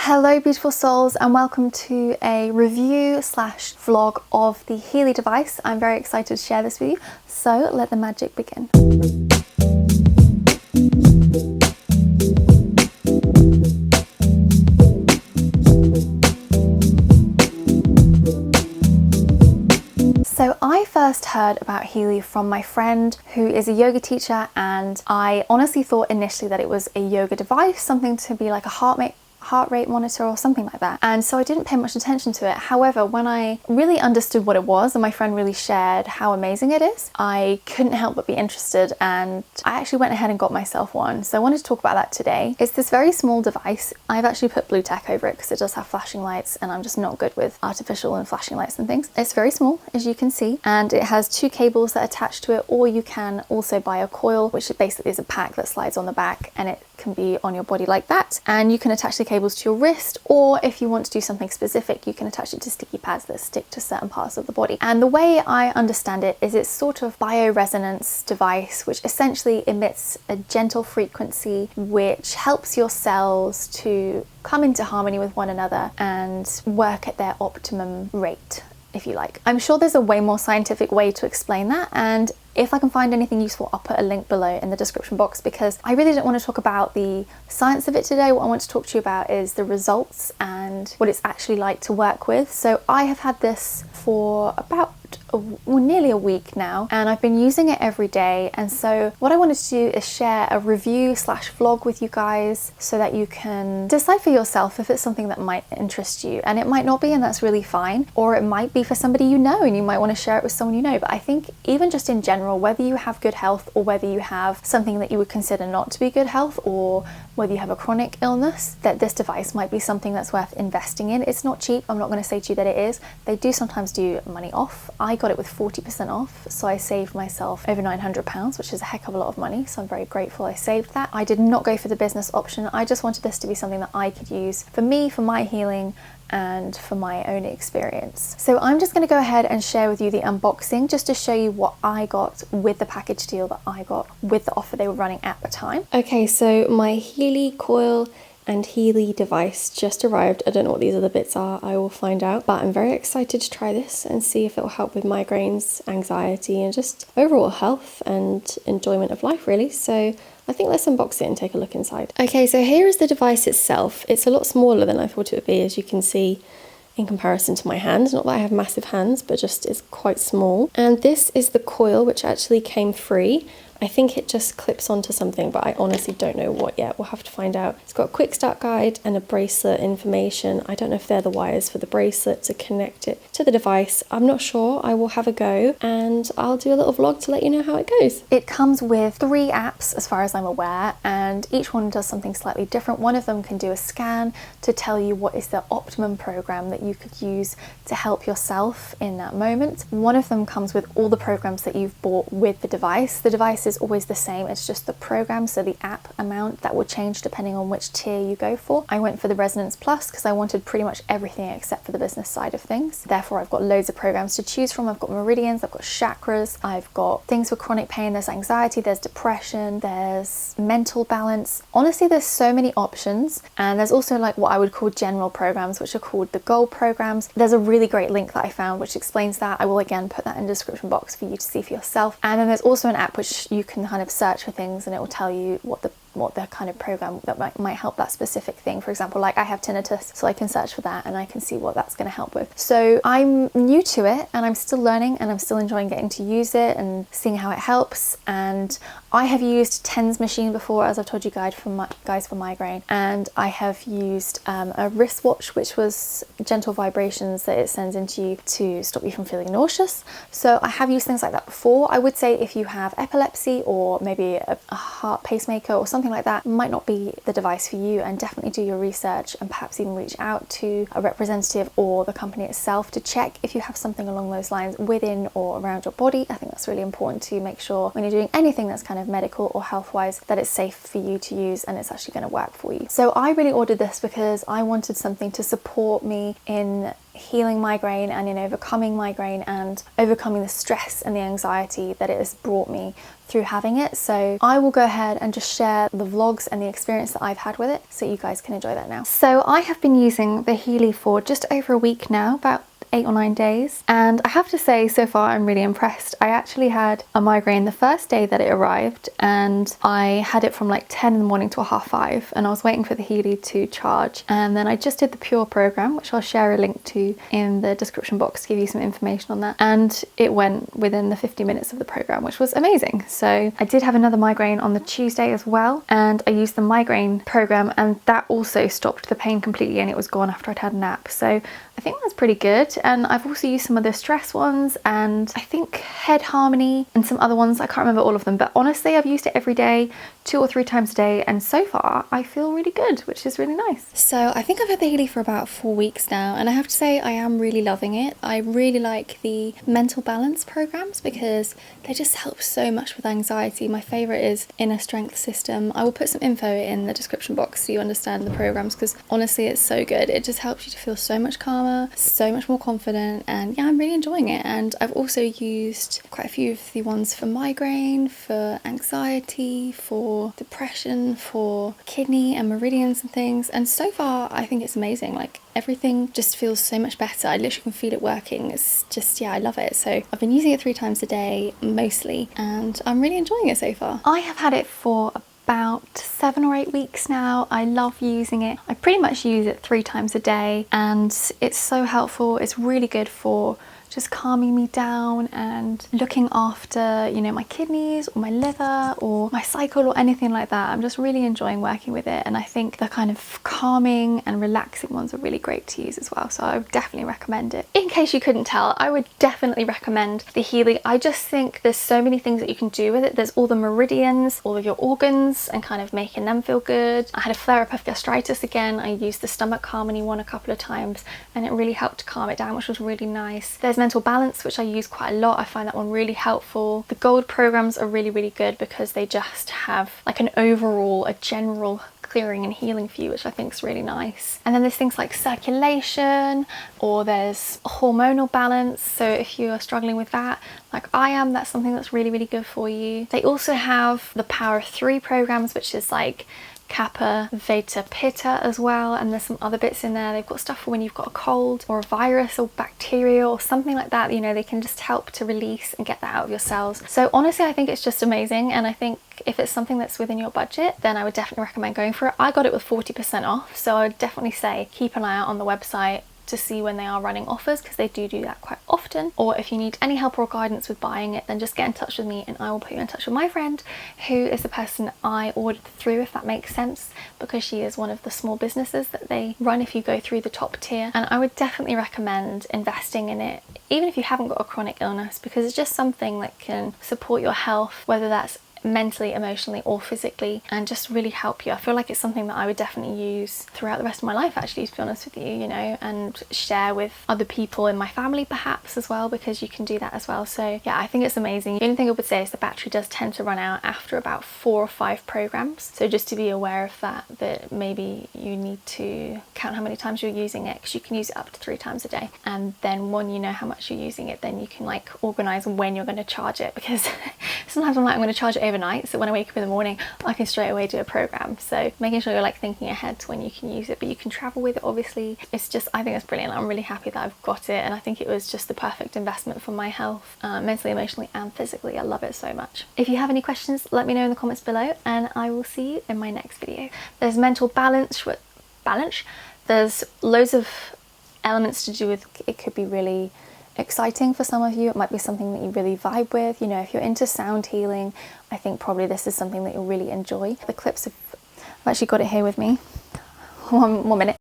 Hello beautiful souls, and welcome to a review slash vlog of the Healy device. I'm very excited to share this with you, so let the magic begin. So I first heard about Healy from my friend who is a yoga teacher, and I honestly thought initially that it was a yoga device, something to be like a heart rate monitor or something like that, and so I didn't pay much attention to it. However, when I really understood what it was and my friend really shared how amazing it is, I couldn't help but be interested, and I actually went ahead and got myself one. So I wanted to talk about that today. It's this very small device. I've actually put blue tack over it because it does have flashing lights, and I'm just not good with artificial and flashing lights and things. It's very small, as you can see, and it has two cables that attach to it, or you can also buy a coil, which basically is a pack that slides on the back, and it can be on your body like that, and you can attach the cables to your wrist, or if you want to do something specific, you can attach it to sticky pads that stick to certain parts of the body. And the way I understand it is it's sort of bioresonance device, which essentially emits a gentle frequency which helps your cells to come into harmony with one another and work at their optimum rate, if you like. I'm sure there's a way more scientific way to explain that, and if I can find anything useful, I'll put a link below in the description box, because I really don't want to talk about the science of it today. What I want to talk to you about is the results and what it's actually like to work with. So I have had this for about nearly a week now, and I've been using it every day. And so what I wanted to do is share a review slash vlog with you guys so that you can decide for yourself if it's something that might interest you. And it might not be, and that's really fine, or it might be for somebody you know and you might want to share it with someone you know. But I think even just in general, whether you have good health or whether you have something that you would consider not to be good health, or whether you have a chronic illness, that this device might be something that's worth investing in. It's not cheap. I'm not going to say to you that it is. They do sometimes do money off. I got it with 40% off, so I saved myself over £900, which is a heck of a lot of money, so I'm very grateful I saved that. I did not go for the business option. I just wanted this to be something that I could use for me, for my healing, and for my own experience. So I'm just going to go ahead and share with you the unboxing just to show you what I got with the package deal that I got with the offer they were running at the time. Okay, so my Healy coil and Healy device just arrived. I don't know what these other bits are, I will find out, but I'm very excited to try this and see if it will help with migraines, anxiety, and just overall health and enjoyment of life, really. So I think let's unbox it and take a look inside. Okay, so here is the device itself. It's a lot smaller than I thought it would be, as you can see in comparison to my hands. Not that I have massive hands, but just it's quite small. And this is the coil, which actually came free. I think it just clips onto something, but I honestly don't know what yet. We'll have to find out. It's got a quick start guide and a bracelet information. I don't know if they're the wires for the bracelet to connect it to the device. I'm not sure. I will have a go, and I'll do a little vlog to let you know how it goes. It comes with 3 apps as far as I'm aware, and each one does something slightly different. One of them can do a scan to tell you what is the optimum program that you could use to help yourself in that moment. One of them comes with all the programs that you've bought with the device. The device is always the same, it's just the program, so the app amount that will change depending on which tier you go for. I went for the Resonance Plus because I wanted pretty much everything except for the business side of things. Therefore I've got loads of programs to choose from. I've got meridians, I've got chakras, I've got things for chronic pain, there's anxiety, there's depression, there's mental balance. Honestly, there's so many options, and there's also like what I would call general programs, which are called the gold programs. There's a really great link that I found which explains that. I will again put that in the description box for you to see for yourself. And then there's also an app which you can kind of search for things, and it will tell you what the kind of program that might help that specific thing. For example, like I have tinnitus, so I can search for that and I can see what that's going to help with. So I'm new to it, and I'm still learning, and I'm still enjoying getting to use it and seeing how it helps. And I have used TENS machine before, as I've told you guys for migraine, and I have used a wristwatch, which was gentle vibrations that it sends into you to stop you from feeling nauseous. So I have used things like that before. I would say if you have epilepsy or maybe a heart pacemaker or something like that, might not be the device for you, and definitely do your research and perhaps even reach out to a representative or the company itself to check if you have something along those lines within or around your body. I think that's really important to make sure when you're doing anything that's kind of medical or health wise that it's safe for you to use and it's actually going to work for you. So I really ordered this because I wanted something to support me in healing migraine and in overcoming migraine and overcoming the stress and the anxiety that it has brought me through having it. So I will go ahead and just share the vlogs and the experience that I've had with it so you guys can enjoy that now. So I have been using the Healy for just over a week now, about 8 or 9 days, and I have to say so far I'm really impressed. I actually had a migraine the first day that it arrived, and I had it from like 10 in the morning to 5:30, and I was waiting for the Healy to charge, and then I just did the Pure program, which I'll share a link to in the description box to give you some information on that, and it went within the 50 minutes of the program, which was amazing. So I did have another migraine on the Tuesday as well, and I used the migraine program, and that also stopped the pain completely, and it was gone after I'd had a nap. So I think that's pretty good. And I've also used some of the stress ones, and I think Head Harmony and some other ones. I can't remember all of them, but honestly I've used it every day, 2 or 3 times a day, and so far I feel really good, which is really nice. So I think I've had the Healy for about 4 weeks now, and I have to say I am really loving it. I really like the mental balance programs because they just help so much with anxiety. My favourite is Inner Strength System. I will put some info in the description box so you understand the programs, because honestly it's so good. It just helps you to feel so much calmer, so much more confident, and yeah, I'm really enjoying it. And I've also used quite a few of the ones for migraine, for anxiety, for depression, for kidney and meridians and things, and so far I think it's amazing. Like, everything just feels so much better. I literally can feel it working. It's just, yeah, I love it. So I've been using it 3 times a day mostly, and I'm really enjoying it so far. I have had it for about 7 or 8 weeks now. I love using it. I pretty much use it 3 times a day, and it's so helpful. It's really good for just calming me down and looking after, you know, my kidneys or my liver or my cycle or anything like that. I'm just really enjoying working with it, and I think the kind of calming and relaxing ones are really great to use as well, so I would definitely recommend it. In case you couldn't tell, I would definitely recommend the Healy. I just think there's so many things that you can do with it. There's all the meridians, all of your organs, and kind of making them feel good. I had a flare-up of gastritis again. I used the Stomach Harmony one a couple of times, and it really helped to calm it down, which was really nice. There's Mental Balance, which I use quite a lot. I find that one really helpful. The Gold programs are really, really good because they just have like an overall, a general clearing and healing for you, which I think is really nice. And then there's things like circulation, or there's hormonal balance. So if you are struggling with that, like I am, that's something that's really, really good for you. They also have the Power 3 programs, which is like Kapha, Vata, Pitta as well, and there's some other bits in there. They've got stuff for when you've got a cold or a virus or bacteria or something like that. You know, they can just help to release and get that out of your cells. So honestly, I think it's just amazing, and I think if it's something that's within your budget, then I would definitely recommend going for it. I got it with 40% off, so I would definitely say keep an eye out on the website to see when they are running offers, because they do that quite often. Or if you need any help or guidance with buying it, then just get in touch with me and I will put you in touch with my friend, who is the person I ordered through, if that makes sense, because she is one of the small businesses that they run if you go through the top tier. And I would definitely recommend investing in it, even if you haven't got a chronic illness, because it's just something that can support your health, whether that's mentally, emotionally, or physically, and just really help you. I feel like it's something that I would definitely use throughout the rest of my life, actually, to be honest with you, you know, and share with other people in my family perhaps as well, because you can do that as well. So yeah, I think it's amazing. The only thing I would say is the battery does tend to run out after about 4 or 5 programs, so just to be aware of that maybe you need to count how many times you're using it, because you can use it up to 3 times a day, and then when you know how much you're using it, then you can like organize when you're going to charge it, because sometimes I'm like, I'm going to charge it overnight, so when I wake up in the morning I can straight away do a program. So making sure you're like thinking ahead to when you can use it, but you can travel with it obviously. It's just, I think it's brilliant. I'm really happy that I've got it, and I think it was just the perfect investment for my health, mentally, emotionally and physically. I love it so much. If you have any questions, let me know in the comments below, and I will see you in my next video. There's mental balance. There's loads of elements to do with it. Could be really exciting for some of you. It might be something that you really vibe with. You know, if you're into sound healing, I think probably this is something that you'll really enjoy. The clips I've actually got it here with me. One minute.